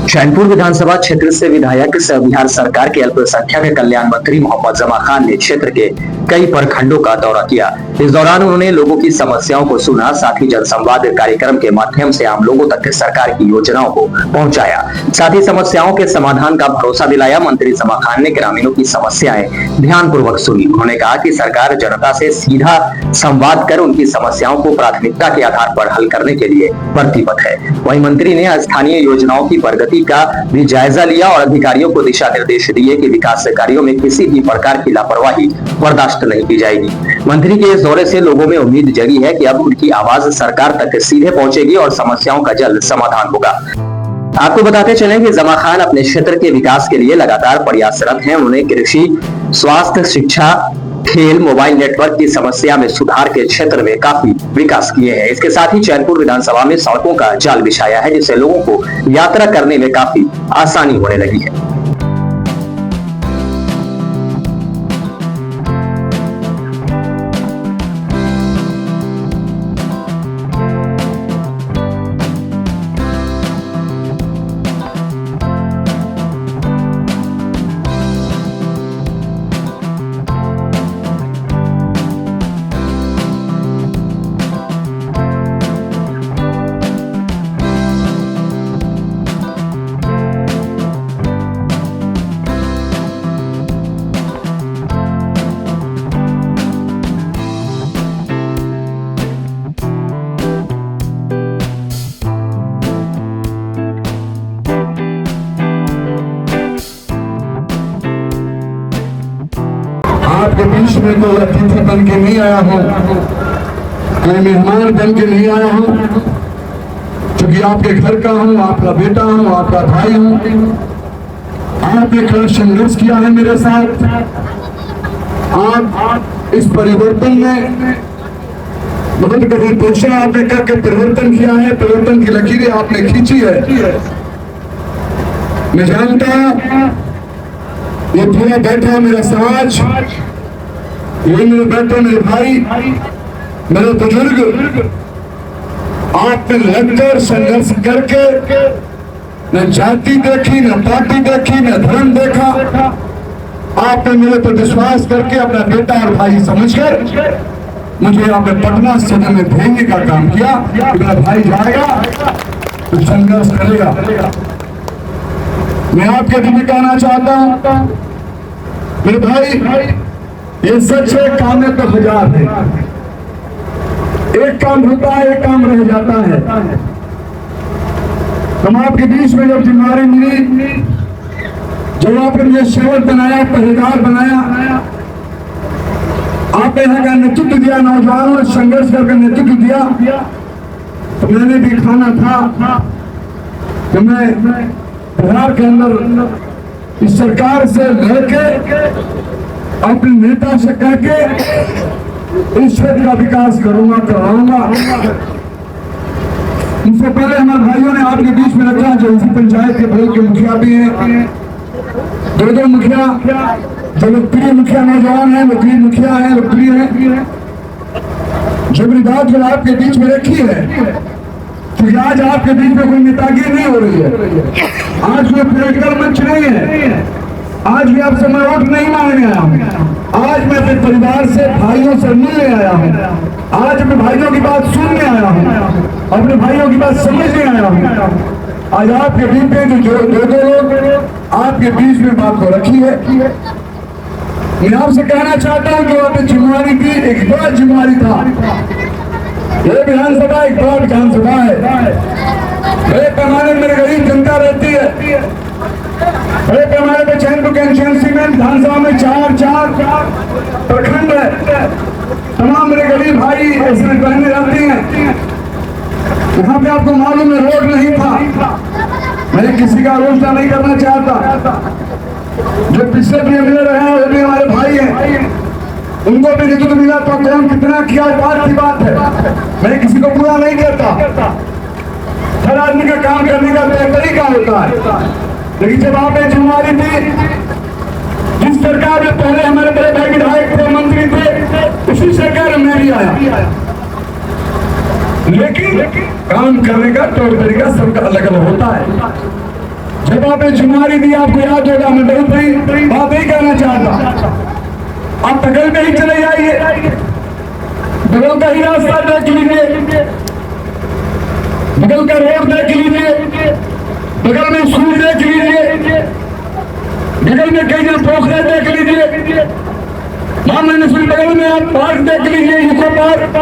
चैनपुर विधानसभा क्षेत्र से विधायक सह बिहार सरकार के अल्पसंख्यक कल्याण मंत्री मोहम्मद जमा खान ने क्षेत्र के कई प्रखंडों का दौरा किया। इस दौरान उन्होंने लोगों की समस्याओं को सुना, साथ ही जनसंवाद कार्यक्रम के माध्यम से आम लोगों तक सरकार की योजनाओं को पहुंचाया, साथ ही समस्याओं के समाधान का भरोसा दिलाया। मंत्री जमा खान ने ग्रामीणों की समस्याएं ध्यानपूर्वक सुनी। उन्होंने कहा कि सरकार जनता से सीधा संवाद कर उनकी समस्याओं को प्राथमिकता के आधार पर हल करने के लिए प्रतिबद्ध है। वहीं मंत्री ने स्थानीय योजनाओं की प्रगति का भी जायजा लिया और अधिकारियों को दिशा निर्देश दिए कि विकास कार्यों में किसी भी प्रकार की लापरवाही बर्दाश्त नहीं की जाएगी। मंत्री के इस दौरे से लोगों में उम्मीद जगी है कि अब उनकी आवाज सरकार तक सीधे पहुंचेगी और समस्याओं का जल्द समाधान होगा। आपको बताते चलें कि जमा खान अपने क्षेत्र के विकास के लिए लगातार प्रयासरत हैं। उन्होंने कृषि, स्वास्थ्य, शिक्षा, खेल, मोबाइल नेटवर्क की समस्या में सुधार के क्षेत्र में काफी विकास किए हैं। इसके साथ ही चैनपुर विधानसभा में सड़कों का जाल बिछाया है, जिससे लोगों को यात्रा करने में काफी आसानी होने लगी है। आपके बीच में कोई अतिथि बन के नहीं आया हूँ, कोई मेहमान बन के नहीं आया हूँ, क्योंकि आपके घर का हूँ, आपका बेटा हूँ, आपका भाई हूँ। आपने कल संघर्ष किया है मेरे साथ। आप इस परिवर्तन में बहुत कठिन परिश्रम आपने करके परिवर्तन किया है, परिवर्तन की लकीरें आपने खींची है। मैं जानता ये पूरा बैठा मेरा समाज, ये मेरे बैठे मेरे भाई, मेरे बुजुर्ग, आपने लगकर संघर्ष करके न जाति देखी, न पार्टी देखी, न धर्म देखा। आपने मेरे पर विश्वास करके अपना बेटा और भाई समझकर मुझे आपने पटना सदन में भेजने का काम किया। मेरा भाई जाएगा तो संघर्ष करेगा। मैं आपके दिल में कहना चाहता हूं मेरे भाई, ये सच है, काम में तो हजार है। एक काम होता है, एक काम रह जाता है। हम आपके बीच में जब जिम्मेदारी मिली, जब आपने मुझे सेवक बनाया, पहरेदार बनाया, आपने यहाँ का नेतृत्व दिया, नौजवानों ने संघर्ष करके नेतृत्व दिया, तो मैंने भी खाना था कि मैं बिहार के अंदर इस सरकार से लड़के अपने नेता से कह के इस क्षेत्र का विकास करूंगा, करवाऊंगा। इससे पहले हमारे भाइयों ने आपके बीच में रखा, जो इसी पंचायत के बड़े के मुखिया भी हैं, दो मुखिया, जो लोकप्रिय मुखिया नौजवान है, लोकप्रिय मुखिया है, लोकप्रिय है, जो मेरी बात जो आपके बीच में रखी है, क्योंकि आज आपके बीच में कोई नेतागिरी नहीं हो रही है। आज कोई पॉलिटिकल मंच नहीं है। आज भी आपसे मैं वोट नहीं मांगने आया हूँ। आज मैं अपने परिवार से, भाइयों से मिलने आया हूँ। आज अपने भाइयों की बात सुनने आया हूँ, अपने भाइयों की बात समझने आया हूँ। आज आपके बीच में जो दो लोग आपके बीच में बात को रखी है, मैं आपसे कहना चाहता हूँ जो आपने जिम्मेवारी की, एक बड़ा जिम्मेवारी था। ये विधानसभा एक बड़ा विधानसभा है। बड़े पैमाने में मेरी गरीब जनता रहती है। बड़े पैमाने पे चैनपुर कंस्टिट्यूएंसी में विधानसभा में चार प्रखंड है। तमाम मेरे गरीब भाई इसमें बहने रहती हैं। यहाँ पे आपको मालूम है रोड नहीं था। मैं किसी का आलोचना नहीं करना चाहता। जो पिछले भी मिले रहे हैं वो भी हमारे भाई हैं, उनको भी नेतृत्व मिला तो कौन कितना किया बात की बात है। मैं किसी को बुरा नहीं करता, हर आदमी का काम करने का तरीका होता है। लेकिन जब आपने जिम्मेदारी दी, जिस सरकार में पहले हमारे बड़े भाई विधायक थे, मंत्री थे, उसी सरकार में मैं भी आया। लेकिन काम करने का तौर तरीका सबका अलग अलग होता है। जब आपने जिम्मेदारी दी आपको याद होगा, मैं बहुत बड़ी बात नहीं कहना चाहता। आप बगल में ही चले जाइए, बगल का ही रास्ता देख लीजिए, बगल का रोड देख लीजिए, बगल में स्कूल देख लीजिए, बगल में कई जगह पोखरे देख लीजिए, म्यूनिसिपल बगल में आप पार्क देख लीजिए, इको पार्क।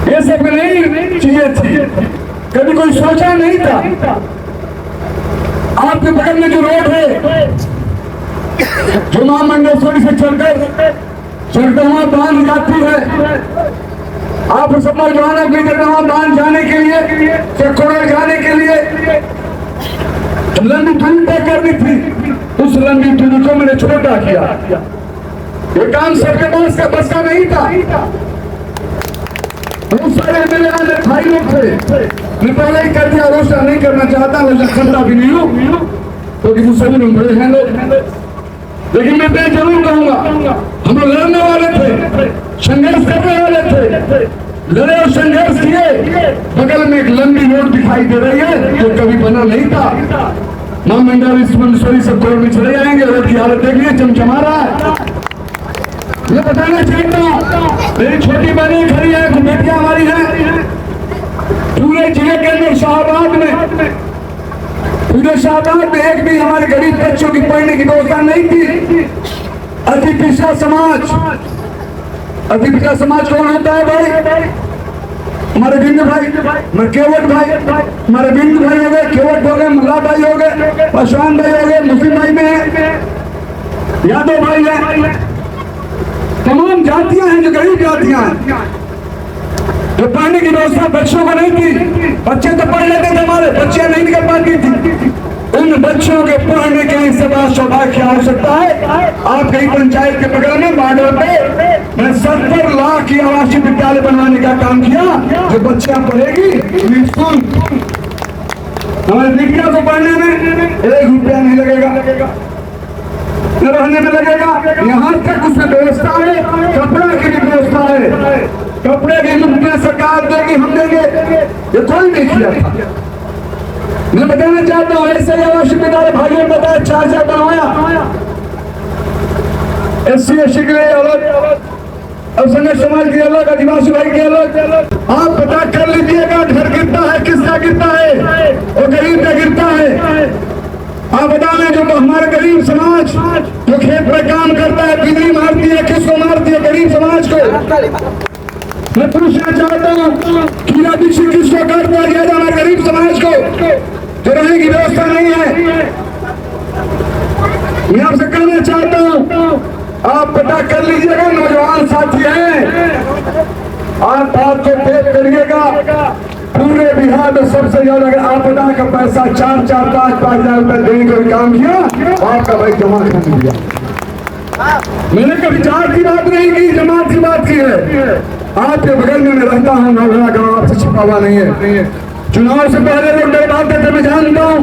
ये सब नहीं चीजें थी, कभी कोई सोचा नहीं था। आपके बगल में जो रोड है, जो महामंडलेश्वरी से चलकर चरदहा बांध जाती है, आप सब जवाना की चरदहा बांध जाने के लिए, चकोड़ा जाने के लिए लंबी दूरी तय करनी थी। उस लंबी दूरी को मैंने छोटा किया। ये काम सबके पास का बस का नहीं था। बहुत सारे मेरे भाई लोग थे, मैं पहले ही कर दिया, रोशा नहीं करना चाहता, रोशा करता भी नहीं हूँ, क्योंकि मुझसे भी बड़े हैं लोग। लेकिन मैं जरूर कहूंगा, हम लोग लड़ने वाले थे, संघर्ष करने वाले थे, लड़े और संघर्ष किए। बगल में एक लंबी रोड दिखाई दे रही है जो कभी बना नहीं था। महामंडलेश्वरी से दौड़ में चले जाएंगे, रोड की हालत देखिए, चमचमा रहा है। ये बताना चाहता हूँ, मेरी छोटी बहनें खड़ी है, बेटियां हमारी हैं, पूरे जिले के अंदर शाहबाद में, पूरे शाहबाद में एक भी हमारे गरीब बच्चों की पढ़ने की व्यवस्था नहीं थी। अति पिछड़ा समाज, अति पिछड़ा समाज कौन होता है भाई? हमारे बिंदु भाई, केवट भाई, हमारे बिंदु भाई हो गए, केवट हो गए, मल्ला भाई हो गए, पासवान भाई हो गए, मुस्लिम भाई में है, यादव भाई है, तमाम जातियां हैं जो गरीब जातियां हैं, जो पढ़ने की व्यवस्था बच्चों को नहीं थी। बच्चे तो पढ़ लेते थे, हमारे बच्चे नहीं निकल पाती थी। उन बच्चों के पढ़ने के लिए सेवा सौभाग्य की आवश्यकता है। आपके ही पंचायत के बगल में बाडर पे मैं 70 लाख की आवासीय विद्यालय बनवाने का काम किया, जो बच्चियां पढ़ेगी स्कूल। हमारे बेटियों को पढ़ने में 1 रुपया नहीं लगेगा, रहने में लगेगा। यहाँ तक उसमें व्यवस्था है, कपड़ा की भी व्यवस्था है, कपड़े की मुफ्त सरकार देगी, हम देंगे, ये कोई नहीं किया था। मैं बताना चाहता हूँ, ऐसे ही आवासीय विद्यालय भाइयों ने बताया 4 बनवाया, SC SC के लिए अलग, अल्पसंख्यक समाज के अलग, आदिवासी भाई के अलग। आप पता कर लीजिएगा, घर गिरता है किसका गिरता है, और गरीब का गिरता है। आप बता दें, जो हमारा गरीब समाज जो खेत में काम करता है, बिजली मारती है, किसको मारती है? गरीब समाज को। मैं पूछना चाहता हूँ, कीड़ा बिच्छू किसको काट दिया गया था? हमारे गरीब समाज को, जो रहने की व्यवस्था नहीं है। मैं आपसे कहना चाहता हूँ, आप पता कर लीजिएगा, नौजवान साथी हैं, आप बात को फेक करिएगा। पूरे बिहार में सबसे ज्यादा अगर आपदा का पैसा 4-4, 5-5 हजार रुपए देने का काम किया, आपका भाई जमा कर दिया। मैंने कभी जात की बात नहीं की, जमात की बात की है। आपके बगल में मैं रहता हूँ, नौलखा गाँव, आपसे छिपा हुआ नहीं है। चुनाव से पहले लोग डरवाते थे, मैं जानता हूँ,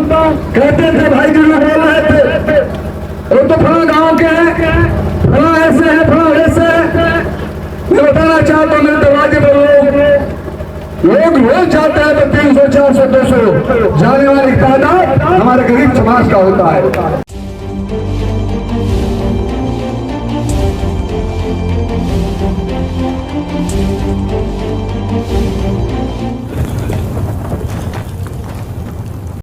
कहते थे भाई जो बोल रहे थे वो तो फला गाँव के हैं, फला ऐसे है, फला वैसे है। मैं बताना चाहता हूँ, मेरे दरवाजे पर लोग रोज जाते हैं, तो 300, 400, 200 जाने वाली तादाद हमारे गरीब समाज का होता है।